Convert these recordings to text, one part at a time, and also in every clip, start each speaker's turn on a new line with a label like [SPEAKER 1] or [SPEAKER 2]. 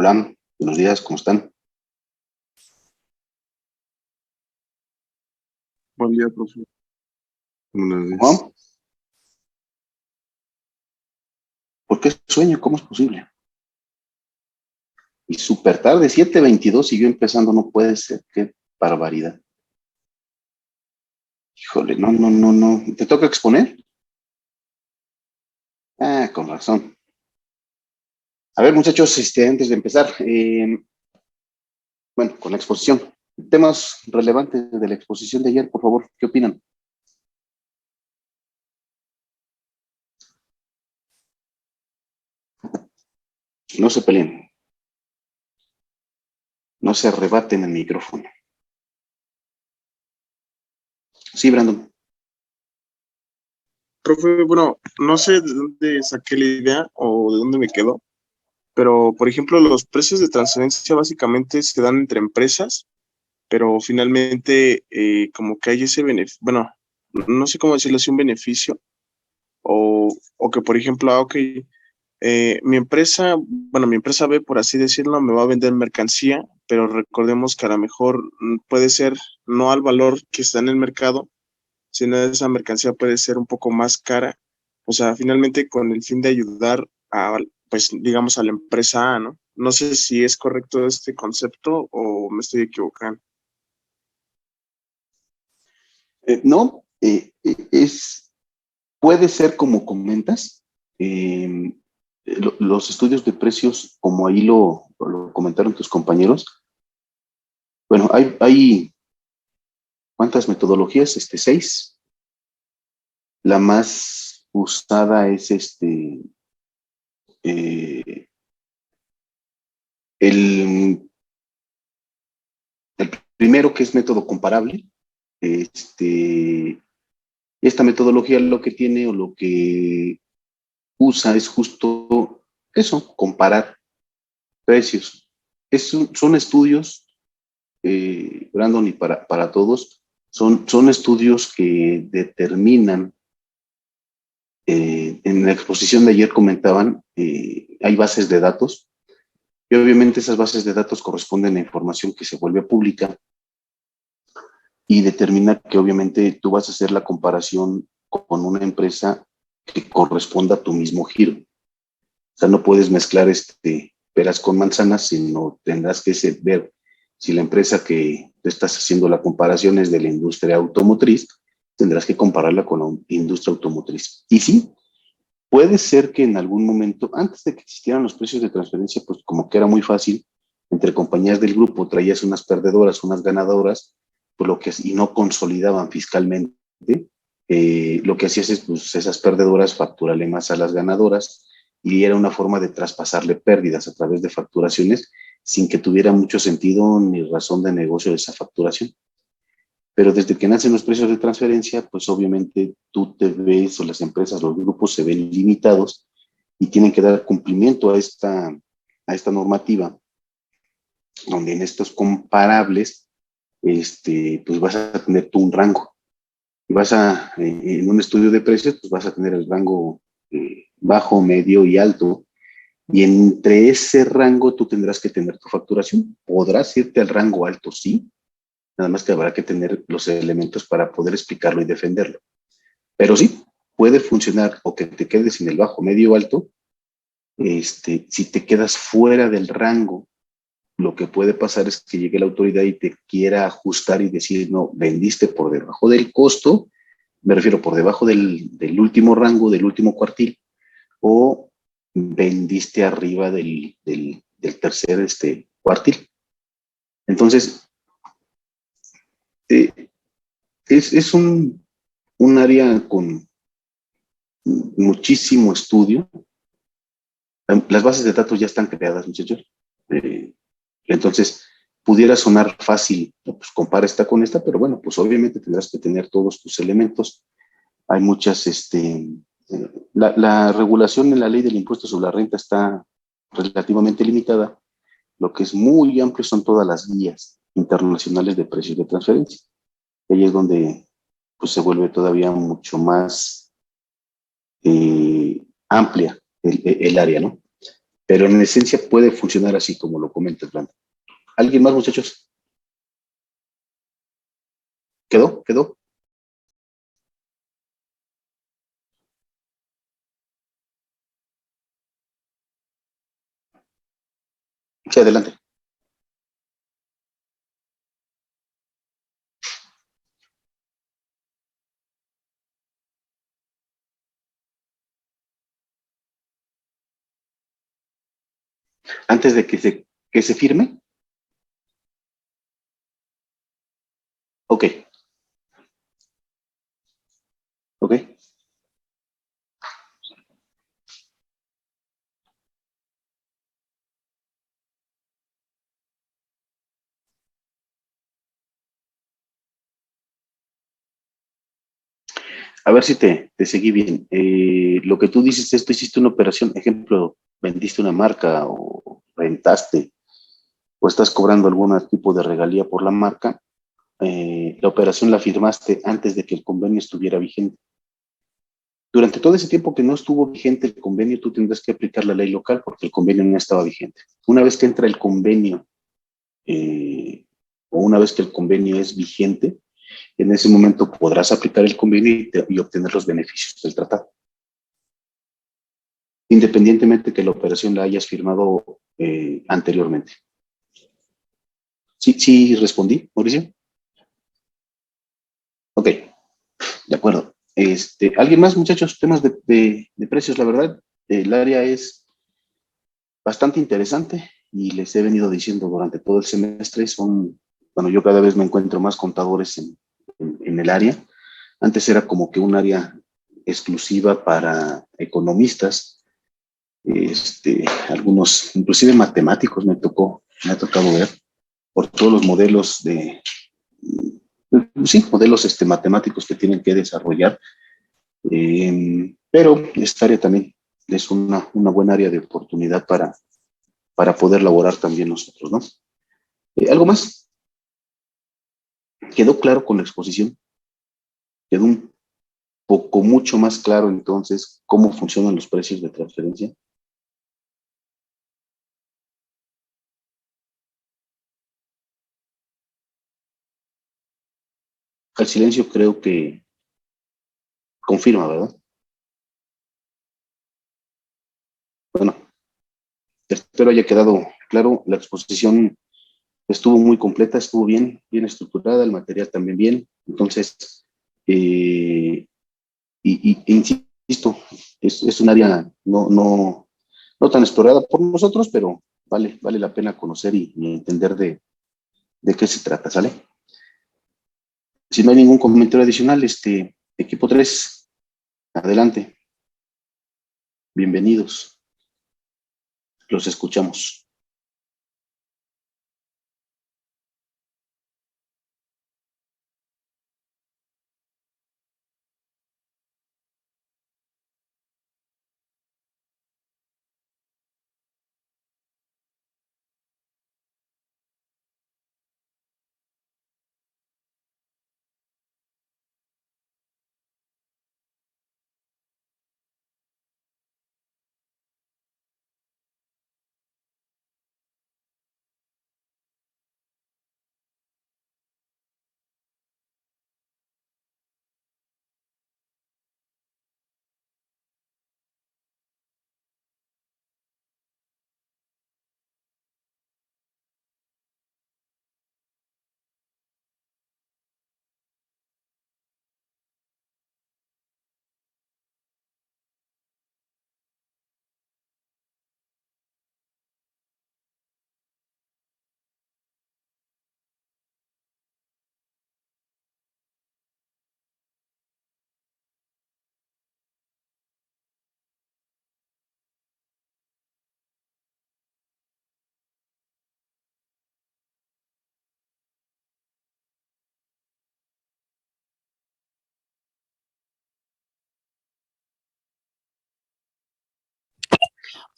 [SPEAKER 1] Hola, buenos días, ¿cómo están?
[SPEAKER 2] Buen día, profe. Buenos días.
[SPEAKER 1] ¿Cómo? ¿Por qué sueño? ¿Cómo es posible? Y súper tarde, 7:22 y yo empezando, no puede ser, qué barbaridad. Híjole, no, no, no, no. ¿Te toca exponer? Ah, con razón. A ver, muchachos, antes de empezar, bueno, con la exposición, temas relevantes de la exposición de ayer, por favor, ¿qué opinan? No se peleen, no se arrebaten el micrófono. Sí, Brandon.
[SPEAKER 2] Profe, bueno, no sé de dónde saqué la idea o de dónde me quedó, pero por ejemplo, los precios de transferencia básicamente se dan entre empresas, pero finalmente como que hay ese beneficio, bueno, no sé cómo decirlo, si un beneficio o que por ejemplo, ok, mi empresa, bueno, mi empresa B, por así decirlo, me va a vender mercancía, pero recordemos que a lo mejor puede ser no al valor que está en el mercado, sino esa mercancía puede ser un poco más cara. O sea, finalmente con el fin de ayudar a, pues, digamos, a la empresa A, ¿no? No sé si es correcto este concepto o me estoy equivocando.
[SPEAKER 1] No, puede ser como comentas, eh, los estudios de precios, como ahí lo comentaron tus compañeros. Bueno, hay ¿cuántas metodologías? Seis. La más usada es eh, el, el primero, que es método comparable. Este, esta metodología lo que tiene o lo que usa es justo eso, comparar precios. Son estudios, Brandon, y para todos, son estudios que determinan, en la exposición de ayer comentaban, hay bases de datos, y obviamente esas bases de datos corresponden a información que se vuelve pública y determina que obviamente tú vas a hacer la comparación con una empresa que corresponda a tu mismo giro. O sea, no puedes mezclar peras con manzanas, sino tendrás que ver si la empresa que te estás haciendo la comparación es de la industria automotriz, tendrás que compararla con la industria automotriz. Y sí, puede ser que en algún momento, antes de que existieran los precios de transferencia, pues como que era muy fácil, entre compañías del grupo traías unas perdedoras, unas ganadoras, pues y no consolidaban fiscalmente. Lo que hacías es, pues, esas perdedoras facturarle más a las ganadoras, y era una forma de traspasarle pérdidas a través de facturaciones sin que tuviera mucho sentido ni razón de negocio de esa facturación. Pero desde que nacen los precios de transferencia, pues obviamente tú te ves, o las empresas, los grupos se ven limitados y tienen que dar cumplimiento a esta normativa, donde en estos comparables, pues vas a tener tú un rango. Y en un estudio de precios, pues vas a tener el rango bajo, medio y alto. Y entre ese rango tú tendrás que tener tu facturación. Podrás irte al rango alto, sí, nada más que habrá que tener los elementos para poder explicarlo y defenderlo. Pero sí, puede funcionar o que te quedes en el bajo, medio o alto. Si te quedas fuera del rango, lo que puede pasar es que llegue la autoridad y te quiera ajustar y decir, no, vendiste por debajo del costo, me refiero por debajo del último rango, del último cuartil, o vendiste arriba del tercer cuartil. Entonces, eh, es un área con muchísimo estudio. Las bases de datos ya están creadas, muchachos. Eh, entonces, pudiera sonar fácil, ¿no? Pues compara esta con esta, pero bueno, pues obviamente tendrás que tener todos tus elementos. Hay muchas, la regulación en la ley del impuesto sobre la renta está relativamente limitada. Lo que es muy amplio son todas las guías internacionales de precios de transferencia. Ahí es donde, pues, se vuelve todavía mucho más amplia el área, ¿no? pero en esencia puede funcionar así como lo comentas, Brandon. ¿Alguien más, muchachos? ¿Quedó? ¿Quedó? Sí, adelante. Antes de que se firme. Ok, ok. A ver si te seguí bien. Lo que tú dices es, tú hiciste una operación, ejemplo, vendiste una marca o rentaste o estás cobrando algún tipo de regalía por la marca, la operación la firmaste antes de que el convenio estuviera vigente. Durante todo ese tiempo que no estuvo vigente el convenio, tú tendrás que aplicar la ley local porque el convenio no estaba vigente. Una vez que entra el convenio eh, o una vez que el convenio es vigente, en ese momento podrás aplicar el convenio y obtener los beneficios del tratado, independientemente que la operación la hayas firmado anteriormente. Sí, sí, respondí, Mauricio. Ok, de acuerdo. ¿Alguien más, muchachos? Temas de precios, la verdad, el área es bastante interesante y les he venido diciendo durante todo el semestre, bueno, yo cada vez me encuentro más contadores en el área. Antes era como que un área exclusiva para economistas, algunos, inclusive matemáticos me ha tocado ver por todos los modelos sí, modelos matemáticos que tienen que desarrollar, pero esta área también es una buena área de oportunidad para poder laborar también nosotros, ¿no? ¿Algo más? ¿Quedó claro con la exposición? ¿Quedó un poco mucho más claro entonces cómo funcionan los precios de transferencia? El silencio creo que confirma, ¿verdad? Bueno, espero haya quedado claro. La exposición estuvo muy completa, estuvo bien, bien estructurada, el material también bien. Entonces, insisto, es un área no tan explorada por nosotros, pero vale la pena conocer y entender de qué se trata, ¿sale? Si no hay ningún comentario adicional, equipo 3, adelante, bienvenidos, los escuchamos.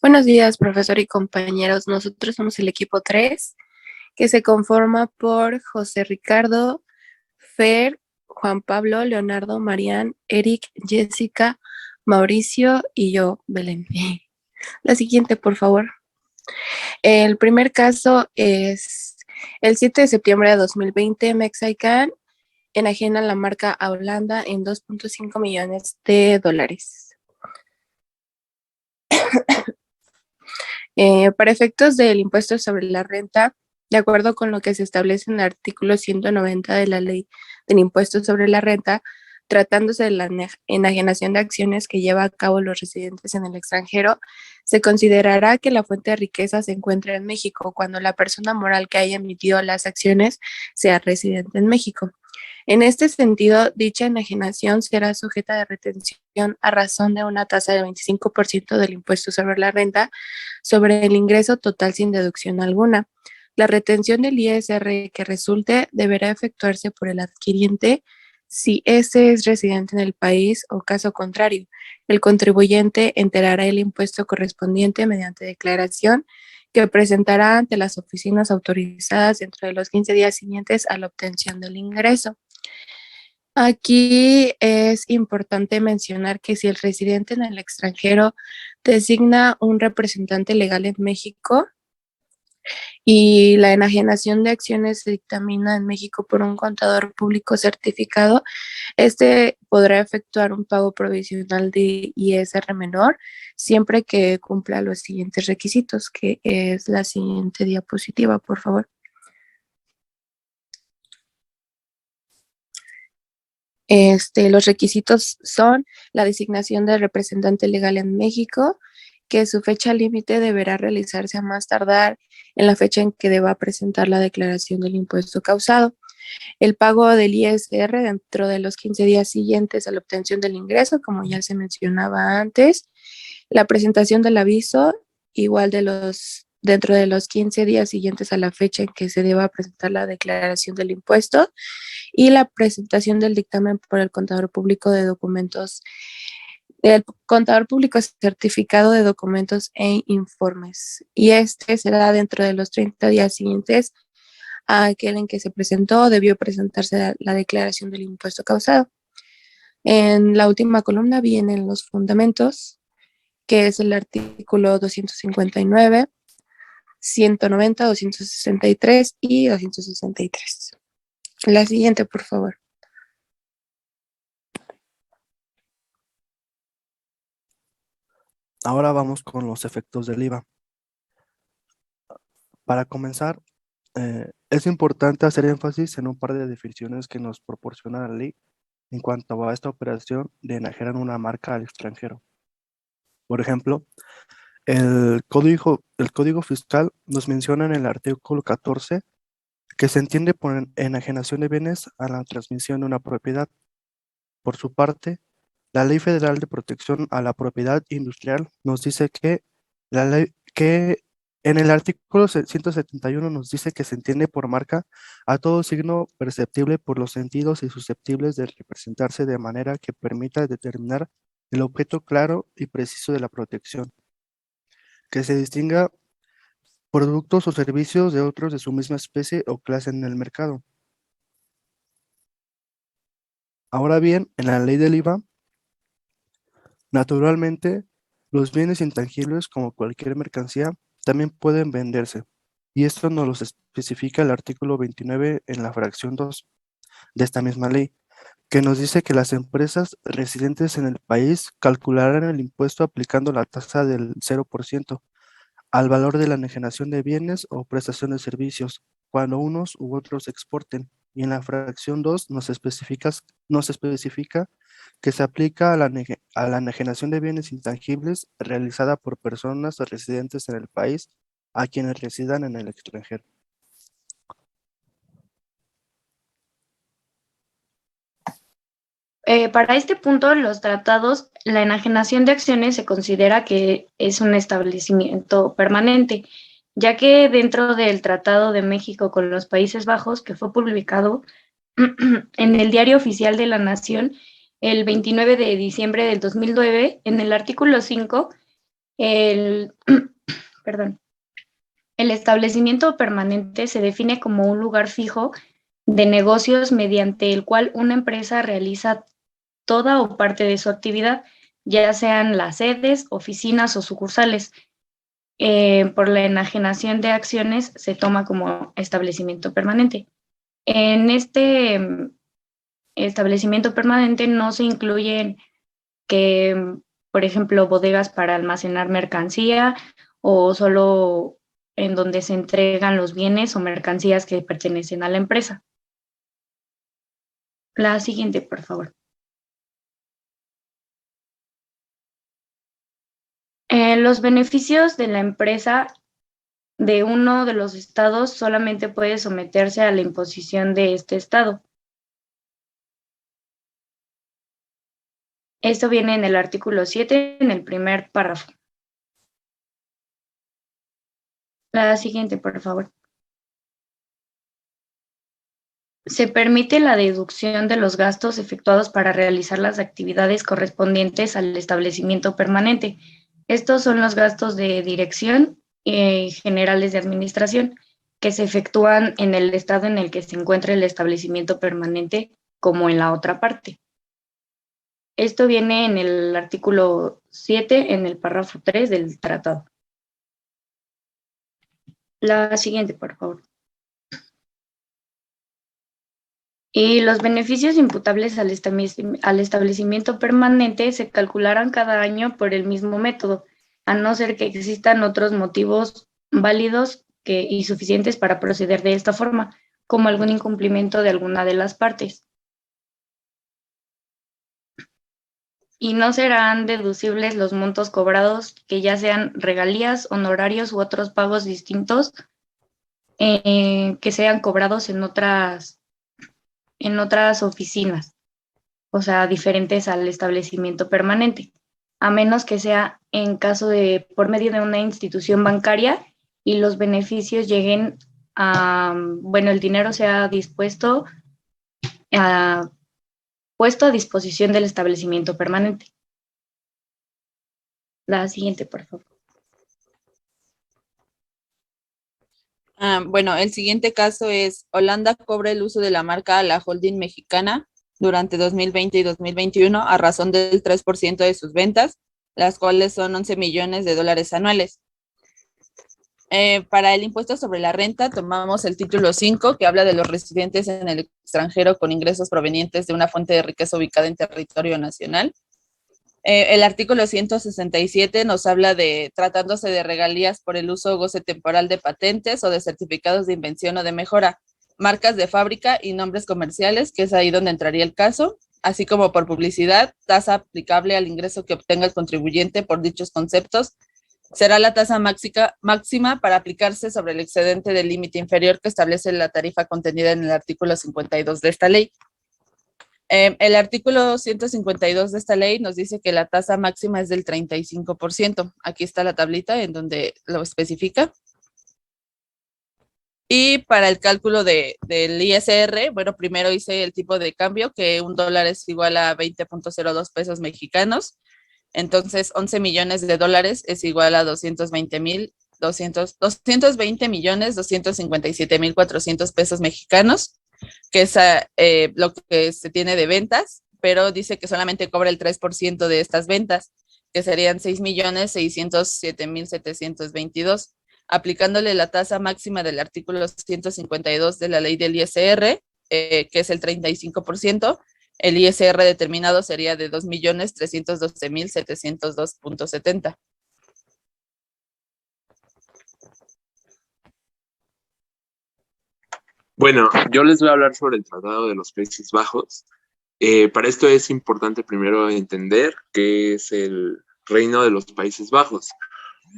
[SPEAKER 3] Buenos días, profesor y compañeros. Nosotros somos el equipo 3, que se conforma por José Ricardo, Fer, Juan Pablo, Leonardo, Marian, Eric, Jessica, Mauricio y yo, Belén. La siguiente, por favor. El primer caso es el 7 de septiembre de 2020, Mexican enajena la marca a Holanda en $2.5 millones. Para efectos del impuesto sobre la renta, de acuerdo con lo que se establece en el artículo 190 de la Ley del Impuesto sobre la Renta, tratándose de la enajenación de acciones que lleva a cabo los residentes en el extranjero, se considerará que la fuente de riqueza se encuentra en México cuando la persona moral que haya emitido las acciones sea residente en México. En este sentido, dicha enajenación será sujeta de retención a razón de una tasa del 25% del impuesto sobre la renta sobre el ingreso total sin deducción alguna. La retención del ISR que resulte deberá efectuarse por el adquiriente si éste es residente en el país o caso contrario, el contribuyente enterará el impuesto correspondiente mediante declaración que presentará ante las oficinas autorizadas dentro de los 15 días siguientes a la obtención del ingreso. Aquí es importante mencionar que si el residente en el extranjero designa un representante legal en México y la enajenación de acciones se dictamina en México por un contador público certificado, este podrá efectuar un pago provisional de ISR menor siempre que cumpla los siguientes requisitos, que es la siguiente diapositiva, por favor. Los requisitos son la designación del representante legal en México, que su fecha límite deberá realizarse a más tardar en la fecha en que deba presentar la declaración del impuesto causado. El pago del ISR dentro de los 15 días siguientes a la obtención del ingreso, como ya se mencionaba antes. La presentación del aviso, igual dentro de los 15 días siguientes a la fecha en que se deba presentar la declaración del impuesto, y la presentación del dictamen por el contador público de documentos, el contador público certificado de documentos e informes. Y este será dentro de los 30 días siguientes a aquel en que se presentó o debió presentarse la declaración del impuesto causado. En la última columna vienen los fundamentos, que es el artículo 259, 190, 263 y 263. La siguiente, por favor.
[SPEAKER 4] Ahora vamos con los efectos del IVA. Para comenzar, es importante hacer énfasis en un par de definiciones que nos proporciona la ley en cuanto a esta operación de enajenar una marca al extranjero. Por ejemplo, el código fiscal nos menciona en el artículo 14 que se entiende por enajenación de bienes a la transmisión de una propiedad. Por su parte, la Ley Federal de Protección a la Propiedad Industrial nos dice que en el artículo 171 nos dice que se entiende por marca a todo signo perceptible por los sentidos y susceptibles de representarse de manera que permita determinar el objeto claro y preciso de la protección, que se distinga productos o servicios de otros de su misma especie o clase en el mercado. Ahora bien, en la ley del IVA, naturalmente, los bienes intangibles como cualquier mercancía también pueden venderse, y esto nos lo especifica el artículo 29 en la fracción 2 de esta misma ley, que nos dice que las empresas residentes en el país calcularán el impuesto aplicando la tasa del 0% al valor de la enajenación de bienes o prestación de servicios cuando unos u otros exporten. Y en la fracción 2 nos especifica que se aplica a la enajenación de bienes intangibles realizada por personas residentes en el país a quienes residan en el extranjero.
[SPEAKER 5] Para este punto, los tratados, la enajenación de acciones se considera que es un establecimiento permanente, ya que dentro del Tratado de México con los Países Bajos, que fue publicado en el Diario Oficial de la Nación el 29 de diciembre del 2009, en el artículo 5, el establecimiento permanente se define como un lugar fijo de negocios mediante el cual una empresa realiza toda o parte de su actividad, ya sean las sedes, oficinas o sucursales. por la enajenación de acciones se toma como establecimiento permanente. En este establecimiento permanente no se incluyen que, por ejemplo, bodegas para almacenar mercancía o solo en donde se entregan los bienes o mercancías que pertenecen a la empresa. La siguiente, por favor. Los beneficios de la empresa de uno de los estados solamente puede someterse a la imposición de este estado. Esto viene en el artículo 7, en el primer párrafo. La siguiente, por favor. Se permite la deducción de los gastos efectuados para realizar las actividades correspondientes al establecimiento permanente. Estos son los gastos de dirección generales de administración que se efectúan en el estado en el que se encuentra el establecimiento permanente, como en la otra parte. Esto viene en el artículo 7, en el párrafo 3 del tratado. La siguiente, por favor. Y los beneficios imputables al establecimiento permanente se calcularán cada año por el mismo método, a no ser que existan otros motivos válidos y suficientes para proceder de esta forma, como algún incumplimiento de alguna de las partes. Y no serán deducibles los montos cobrados, que ya sean regalías, honorarios u otros pagos distintos que sean cobrados en otras oficinas, o sea, diferentes al establecimiento permanente, a menos que sea en caso de por medio de una institución bancaria y los beneficios lleguen a, el dinero sea puesto a disposición del establecimiento permanente. La siguiente, por favor.
[SPEAKER 6] Bueno, el siguiente caso es Holanda cobra el uso de la marca a la holding mexicana durante 2020 y 2021 a razón del 3% de sus ventas, las cuales son 11 millones de dólares anuales. Para el impuesto sobre la renta tomamos el título 5 que habla de los residentes en el extranjero con ingresos provenientes de una fuente de riqueza ubicada en territorio nacional. El artículo 167 nos habla de tratándose de regalías por el uso o goce temporal de patentes o de certificados de invención o de mejora, marcas de fábrica y nombres comerciales, que es ahí donde entraría el caso, así como por publicidad, tasa aplicable al ingreso que obtenga el contribuyente por dichos conceptos. Será la tasa máxima para aplicarse sobre el excedente del límite inferior que establece la tarifa contenida en el artículo 52 de esta ley. El artículo 152 de esta ley nos dice que la tasa máxima es del 35%. Aquí está la tablita en donde lo especifica. Y para el cálculo del ISR, bueno, primero hice el tipo de cambio, que $1 es igual a 20.02 pesos mexicanos. Entonces, 11 millones de dólares es igual a 220.257.400 pesos mexicanos, que es lo que se tiene de ventas, pero dice que solamente cobra el 3% de estas ventas, que serían 6.607.722, aplicándole la tasa máxima del artículo 152 de la ley del ISR, que es el 35%, el ISR determinado sería de 2.312.702.70.
[SPEAKER 2] Bueno, yo les voy a hablar sobre el Tratado de los Países Bajos. Para esto es importante primero entender qué es el Reino de los Países Bajos.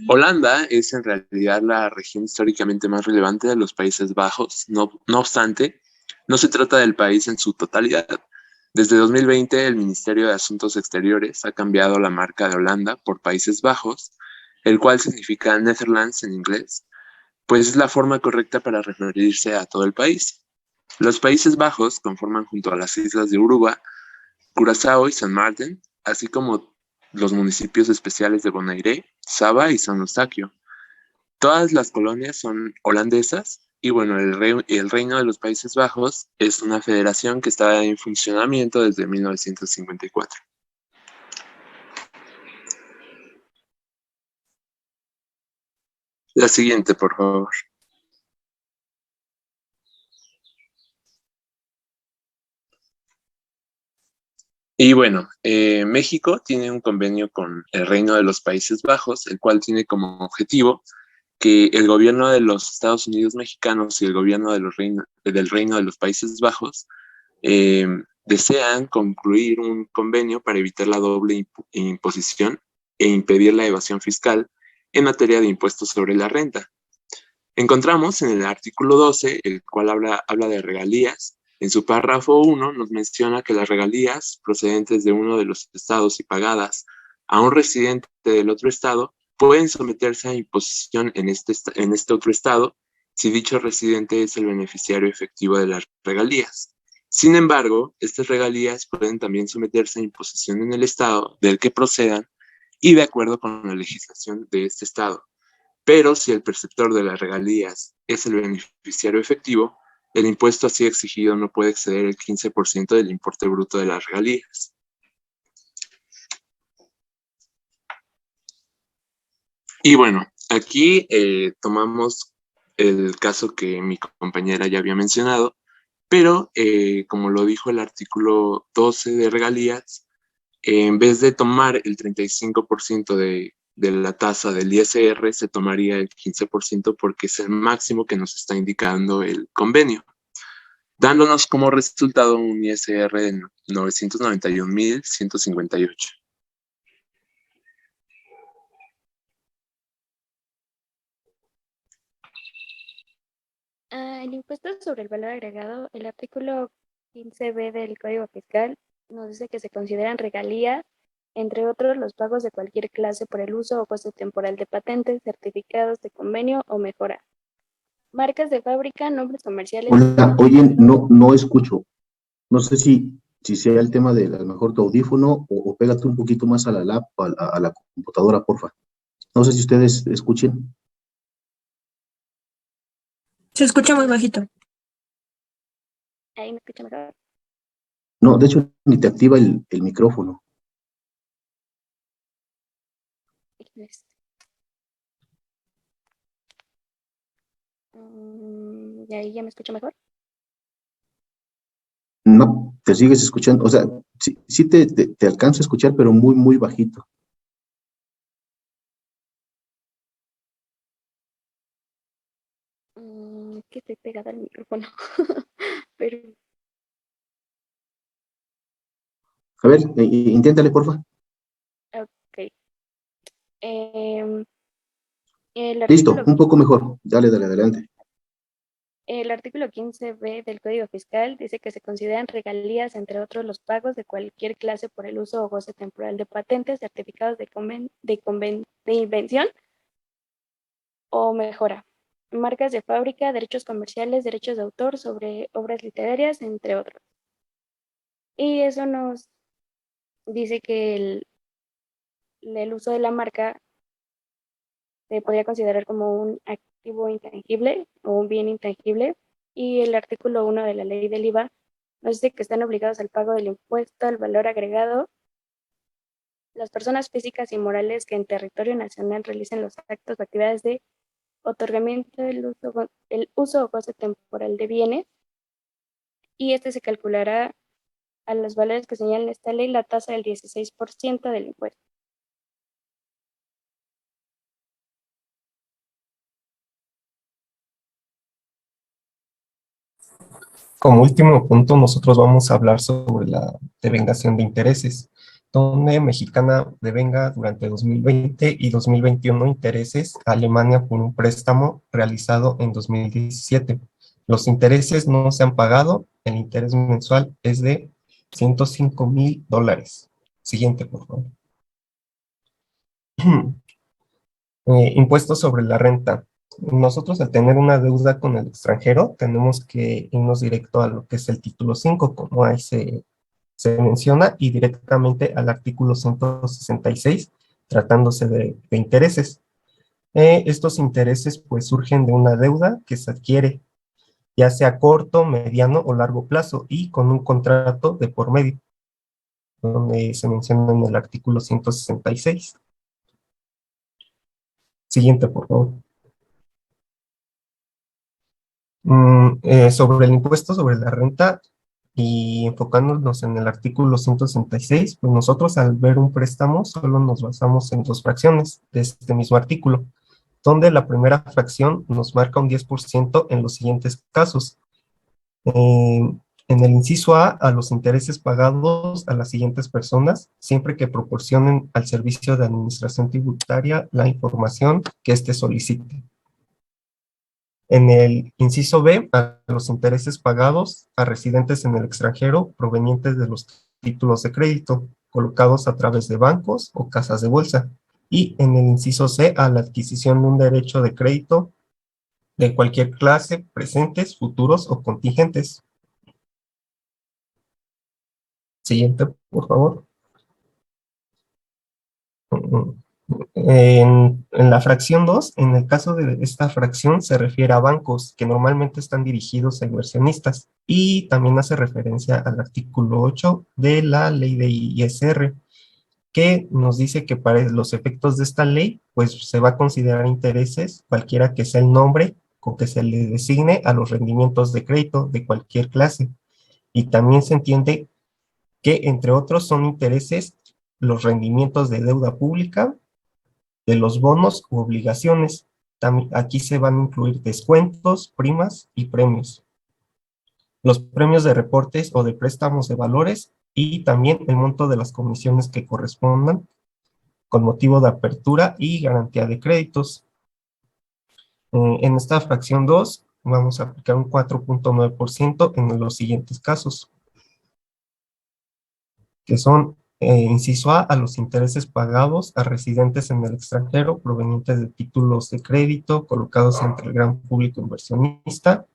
[SPEAKER 2] Holanda es en realidad la región históricamente más relevante de los Países Bajos. No obstante, no se trata del país en su totalidad. Desde 2020, el Ministerio de Asuntos Exteriores ha cambiado la marca de Holanda por Países Bajos, el cual significa Netherlands en inglés, pues es la forma correcta para referirse a todo el país. Los Países Bajos conforman junto a las islas de Aruba, Curazao y San Martín, así como los municipios especiales de Bonaire, Saba y San Eustaquio. Todas las colonias son holandesas y bueno, el Reino de los Países Bajos es una federación que está en funcionamiento desde 1954.
[SPEAKER 7] La siguiente, por favor. Y bueno, México tiene un convenio con el Reino de los Países Bajos, el cual tiene como objetivo que el gobierno de los Estados Unidos mexicanos y el gobierno de del Reino de los Países Bajos eh, desean concluir un convenio para evitar la doble imposición e impedir la evasión fiscal en materia de impuestos sobre la renta. Encontramos en el artículo 12, el cual habla de regalías. En su párrafo 1 nos menciona que las regalías procedentes de uno de los estados y pagadas a un residente del otro estado pueden someterse a imposición en este otro estado si dicho residente es el beneficiario efectivo de las regalías. Sin embargo, estas regalías pueden también someterse a imposición en el estado del que procedan y de acuerdo con la legislación de este estado. Pero si el perceptor de las regalías es el beneficiario efectivo, el impuesto así exigido no puede exceder el 15% del importe bruto de las regalías. Y bueno, aquí tomamos el caso que mi compañera ya había mencionado, pero como lo dijo el artículo 12 de regalías, en vez de tomar el 35% de la tasa del ISR, se tomaría el 15% porque es el máximo que nos está indicando el convenio, dándonos como resultado un ISR de 991,158.
[SPEAKER 8] El impuesto sobre el valor agregado, el artículo 15b del Código Fiscal nos dice que se consideran regalías, entre otros, los pagos de cualquier clase por el uso o coste temporal de patentes, certificados de convenio o mejora. Marcas de fábrica, nombres comerciales.
[SPEAKER 1] Hola, oye, no escucho. No sé si sea el tema de a lo mejor tu audífono o pégate un poquito más a la lap, a la computadora, porfa. No sé si ustedes escuchen.
[SPEAKER 9] Se escucha muy bajito.
[SPEAKER 8] Ahí me escucha mejor.
[SPEAKER 1] No, de hecho, ni te activa el micrófono.
[SPEAKER 8] ¿Y ahí ya me escucha mejor?
[SPEAKER 1] No, te sigues escuchando. O sea, sí te alcanzo a escuchar, pero muy, muy bajito.
[SPEAKER 8] Que estoy pegada al micrófono. Pero
[SPEAKER 1] A ver, inténtale, porfa.
[SPEAKER 8] ok. El
[SPEAKER 1] Listo,
[SPEAKER 8] artículo,
[SPEAKER 1] un poco mejor. Dale, adelante.
[SPEAKER 8] el artículo 15b del Código Fiscal dice que se consideran regalías, entre otros, los pagos de cualquier clase por el uso o goce temporal de patentes, certificados de invención o mejora, marcas de fábrica, derechos comerciales, derechos de autor sobre obras literarias, entre otros. Y eso nos dice que el uso de la marca se podría considerar como un activo intangible o un bien intangible. Y el artículo 1 de la ley del IVA nos dice que están obligados al pago del impuesto al valor agregado las personas físicas y morales que en territorio nacional realicen los actos o actividades de otorgamiento del uso o goce temporal de bienes, y este se calculará a los valores que señala esta ley la tasa del 16% del impuesto.
[SPEAKER 10] Como último punto, nosotros vamos a hablar sobre la devengación de intereses, donde Mexicana devenga durante 2020 y 2021 intereses a Alemania por un préstamo realizado en 2017. Los intereses no se han pagado, el interés mensual es de $105,000. Siguiente, por favor. Impuestos sobre la renta. Nosotros, al tener una deuda con el extranjero, tenemos que irnos directo a lo que es el título 5, como ahí se menciona, y directamente al artículo 166, tratándose de intereses. Estos intereses pues surgen de una deuda que se adquiere, ya sea a corto, mediano o largo plazo, y con un contrato de por medio, donde se menciona en el artículo 166. Siguiente, por favor. Sobre el impuesto sobre la renta y enfocándonos en el artículo 166, pues nosotros al ver un préstamo solo nos basamos en dos fracciones de este mismo artículo, donde la primera fracción nos marca un 10% en los siguientes casos. En el inciso A los intereses pagados a las siguientes personas, siempre que proporcionen al servicio de administración tributaria la información que éste solicite. En el inciso B, a los intereses pagados a residentes en el extranjero provenientes de los títulos de crédito colocados a través de bancos o casas de bolsa. Y en el inciso C, a la adquisición de un derecho de crédito de cualquier clase, presentes, futuros o contingentes. Siguiente, por favor. En la fracción 2, en el caso de esta fracción, se refiere a bancos que normalmente están dirigidos a inversionistas y también hace referencia al artículo 8 de la ley de ISR, que nos dice que para los efectos de esta ley, pues se va a considerar intereses, cualquiera que sea el nombre con que se le designe a los rendimientos de crédito de cualquier clase. Y también se entiende que, entre otros, son intereses los rendimientos de deuda pública, de los bonos u obligaciones. También aquí se van a incluir descuentos, primas y premios. Los premios de reportes o de préstamos de valores y también el monto de las comisiones que correspondan con motivo de apertura y garantía de créditos. En esta fracción 2 vamos a aplicar un 4.9% en los siguientes casos, que son inciso A los intereses pagados a residentes en el extranjero provenientes de títulos de crédito colocados entre el gran público inversionista,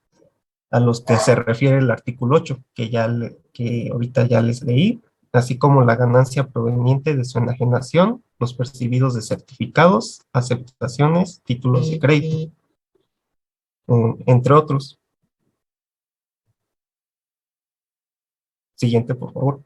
[SPEAKER 10] a los que se refiere el artículo 8, que ahorita ya les leí, así como la ganancia proveniente de su enajenación, los percibidos de certificados, aceptaciones, títulos de crédito, entre otros. Siguiente, por favor.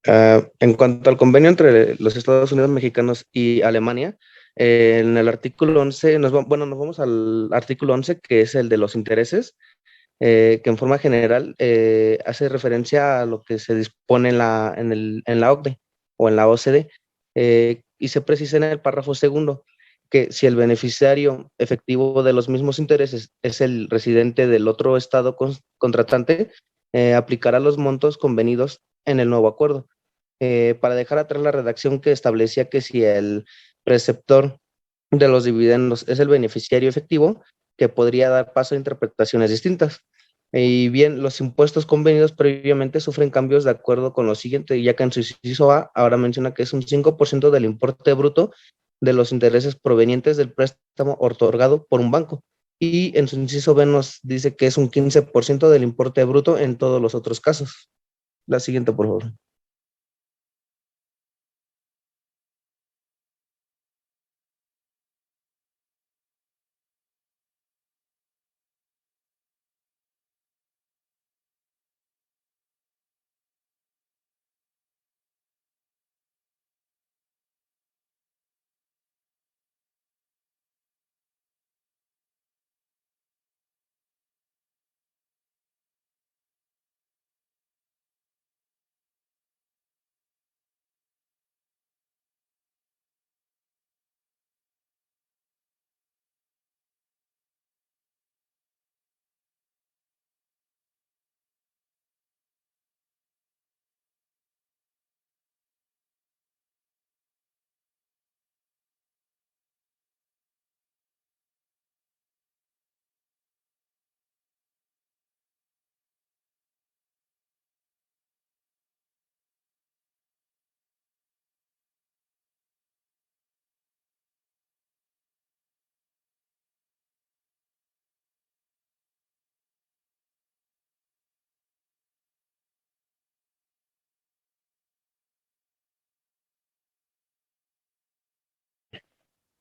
[SPEAKER 11] En cuanto al convenio entre los Estados Unidos mexicanos y Alemania, en el artículo 11, nos vamos al artículo 11, que es el de los intereses, que en forma general hace referencia a lo que se dispone en la OCDE o en la OCDE, y se precisa en el párrafo segundo que si el beneficiario efectivo de los mismos intereses es el residente del otro estado contratante, aplicará los montos convenidos en el nuevo acuerdo. Para dejar atrás la redacción que establecía que si el preceptor de los dividendos es el beneficiario efectivo, que podría dar paso a interpretaciones distintas. Y bien, los impuestos convenidos previamente sufren cambios de acuerdo con lo siguiente, ya que en su inciso A ahora menciona que es un 5% del importe bruto de los intereses provenientes del préstamo otorgado por un banco. y en su inciso B nos dice que es un 15% del importe bruto en todos los otros casos. La siguiente, por favor.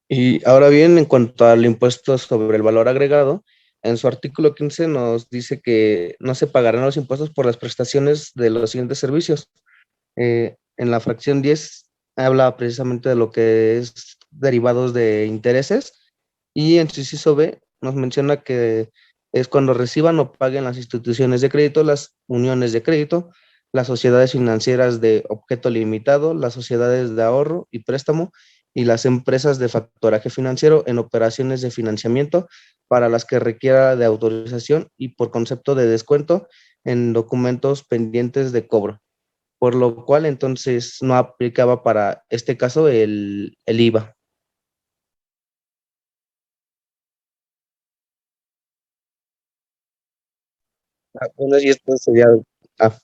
[SPEAKER 11] Y ahora bien, en cuanto al impuesto sobre el valor agregado, en su artículo 15 nos dice que no se pagarán los impuestos por las prestaciones de los siguientes servicios. En la fracción 10 habla precisamente de lo que es derivados de intereses, y en su inciso B nos menciona que es cuando reciban o paguen las instituciones de crédito, las uniones de crédito, las sociedades financieras de objeto limitado, las sociedades de ahorro y préstamo y las empresas de factoraje financiero en operaciones de financiamiento para las que requiera de autorización y por concepto de descuento en documentos pendientes de cobro, por lo cual entonces no aplicaba para este caso el IVA. Bueno, y esto sería... ah,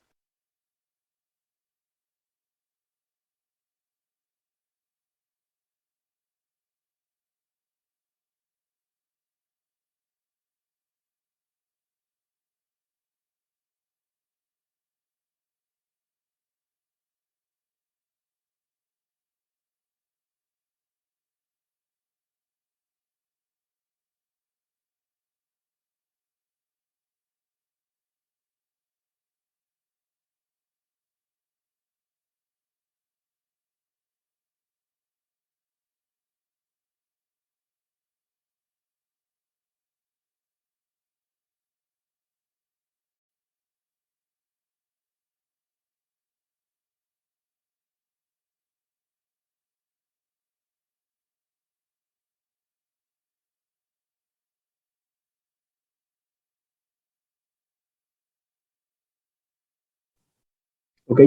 [SPEAKER 1] Ok,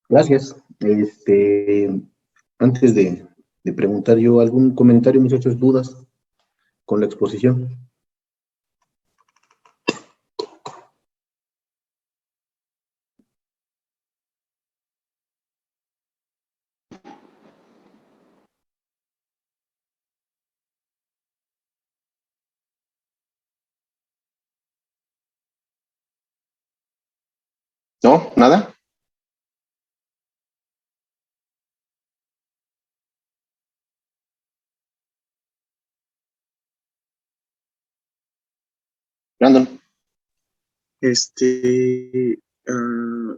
[SPEAKER 1] gracias. Antes de preguntar yo algún comentario, muchachos, dudas con la exposición. ¿No? ¿Nada? Brandon.
[SPEAKER 2] Ah,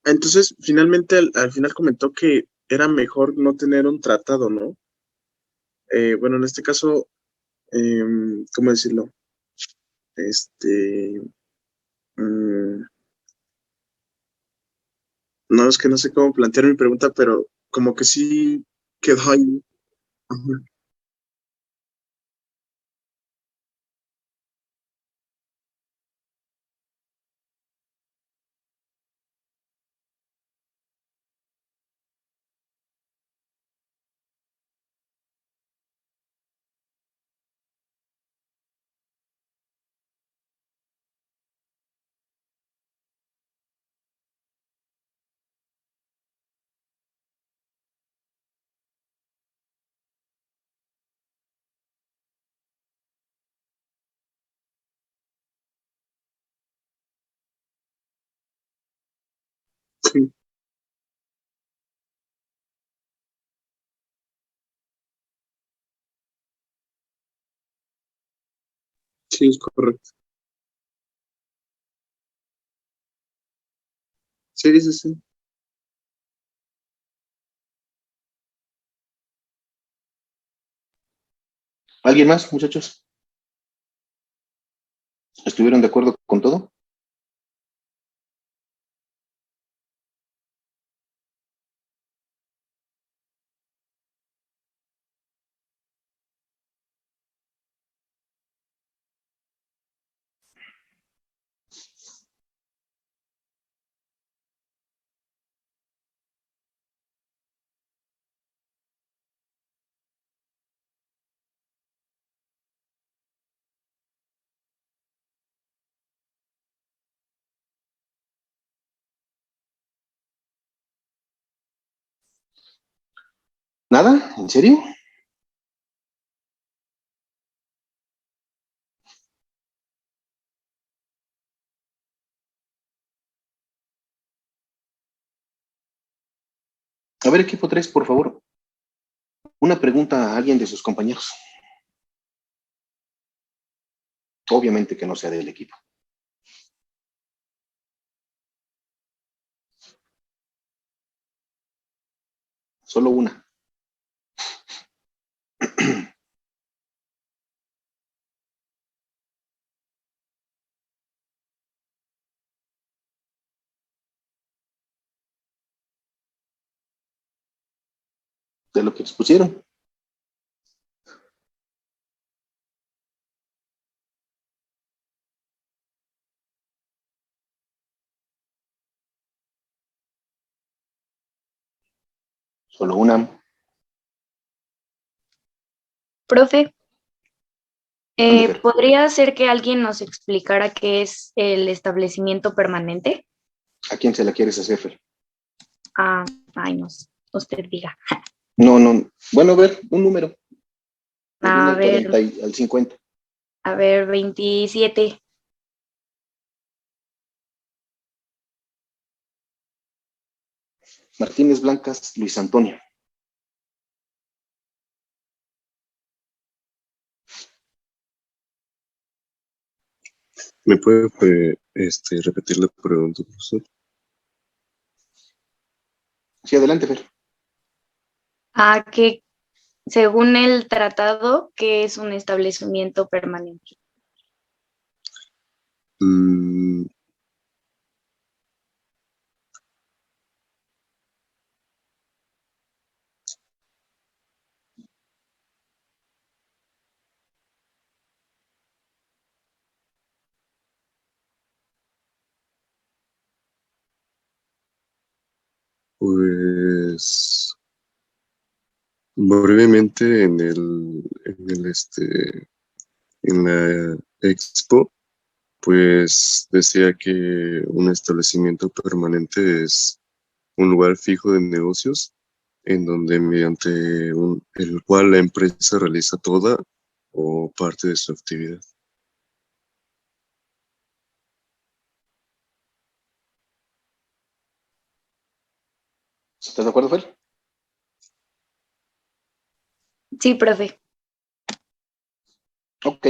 [SPEAKER 2] entonces, finalmente, al final comentó que era mejor no tener un tratado, ¿no? Bueno, en este caso, ¿cómo decirlo? Este, mm, no, es que no sé cómo plantear mi pregunta, pero como que sí quedó ahí. Ajá. Sí, sí, es correcto. Sí, sí, sí.
[SPEAKER 1] ¿Alguien más, muchachos? ¿Estuvieron de acuerdo con todo? ¿Nada? ¿En serio? A ver, equipo 3, por favor. Una pregunta a alguien de sus compañeros. Obviamente que no sea del equipo. Solo una. De lo que expusieron. Solo una.
[SPEAKER 5] Profe,
[SPEAKER 1] Ande, Fer.
[SPEAKER 5] ¿podría ser que alguien nos explicara qué es el establecimiento permanente?
[SPEAKER 1] ¿A quién se la quieres hacer, Fer?
[SPEAKER 5] Ah, ay, no, usted diga.
[SPEAKER 1] No, no. Bueno, a ver, un número. Del 1
[SPEAKER 5] A
[SPEAKER 1] al 40
[SPEAKER 5] ver,
[SPEAKER 1] y al 50.
[SPEAKER 5] 27.
[SPEAKER 1] Martínez Blancas, Luis Antonio.
[SPEAKER 2] ¿Me puede repetir la pregunta, profesor?
[SPEAKER 1] Sí, adelante, Fer.
[SPEAKER 5] Que según el tratado, ¿qué es un establecimiento permanente?
[SPEAKER 2] Mm, pues brevemente en la expo, pues decía que un establecimiento permanente es un lugar fijo de negocios en donde mediante el cual la empresa realiza toda o parte de su actividad.
[SPEAKER 1] ¿Estás de acuerdo, Fer?
[SPEAKER 5] Sí, profe.
[SPEAKER 1] Ok.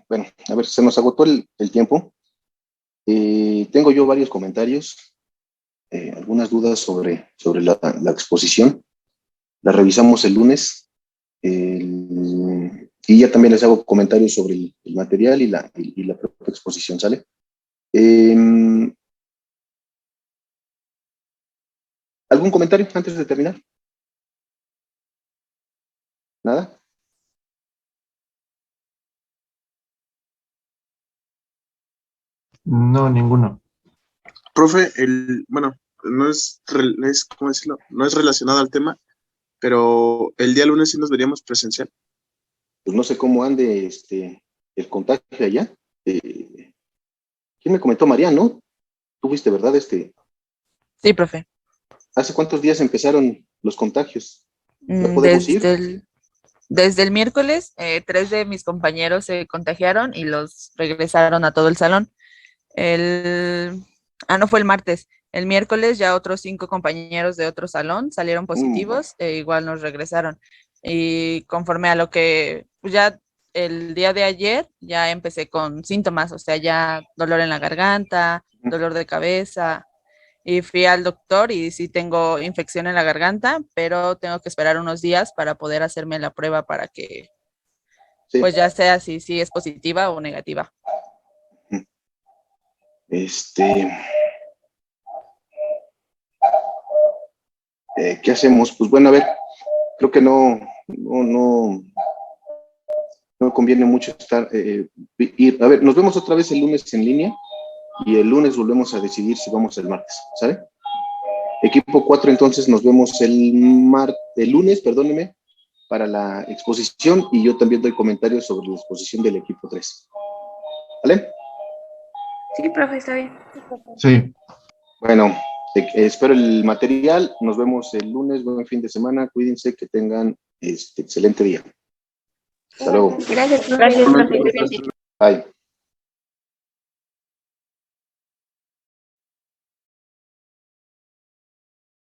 [SPEAKER 1] Bueno, a ver, se nos agotó el tiempo. Tengo yo varios comentarios, algunas dudas sobre la exposición. La revisamos el lunes. Y ya también les hago comentarios sobre el material y la propia exposición, ¿sale? ¿Algún comentario antes de terminar? ¿Nada?
[SPEAKER 10] No, ninguno.
[SPEAKER 2] Profe, bueno, ¿cómo decirlo? No es relacionado al tema, pero el día lunes sí nos veríamos presencial.
[SPEAKER 1] Pues no sé cómo ande el contagio allá. ¿Quién me comentó? María, ¿no? Tú fuiste, ¿verdad?
[SPEAKER 6] Sí, profe.
[SPEAKER 1] ¿Hace cuántos días empezaron los contagios? ¿Ya podemos ir?
[SPEAKER 6] Desde el miércoles, 3 de mis compañeros se contagiaron y los regresaron a todo el salón. No fue el martes. El miércoles ya otros 5 compañeros de otro salón salieron positivos e igual nos regresaron. Y conforme a lo que pues ya el día de ayer ya empecé con síntomas, o sea, ya dolor en la garganta, dolor de cabeza, y fui al doctor y sí tengo infección en la garganta, pero tengo que esperar unos días para poder hacerme la prueba para que pues ya sea si es positiva o negativa.
[SPEAKER 1] ¿Qué hacemos? Pues bueno, a ver, creo que no conviene mucho ir. A ver, nos vemos otra vez el lunes en línea y el lunes volvemos a decidir si vamos el martes, ¿sale? Equipo 4, entonces nos vemos el lunes, perdóneme, para la exposición, y yo también doy comentarios sobre la exposición del equipo 3. ¿Vale?
[SPEAKER 8] Sí, profe, está bien.
[SPEAKER 10] Sí.
[SPEAKER 1] Bueno, espero el material. Nos vemos el lunes. Buen fin de semana. Cuídense, que tengan excelente día. Hasta luego.
[SPEAKER 8] Gracias, profe.
[SPEAKER 1] Bye.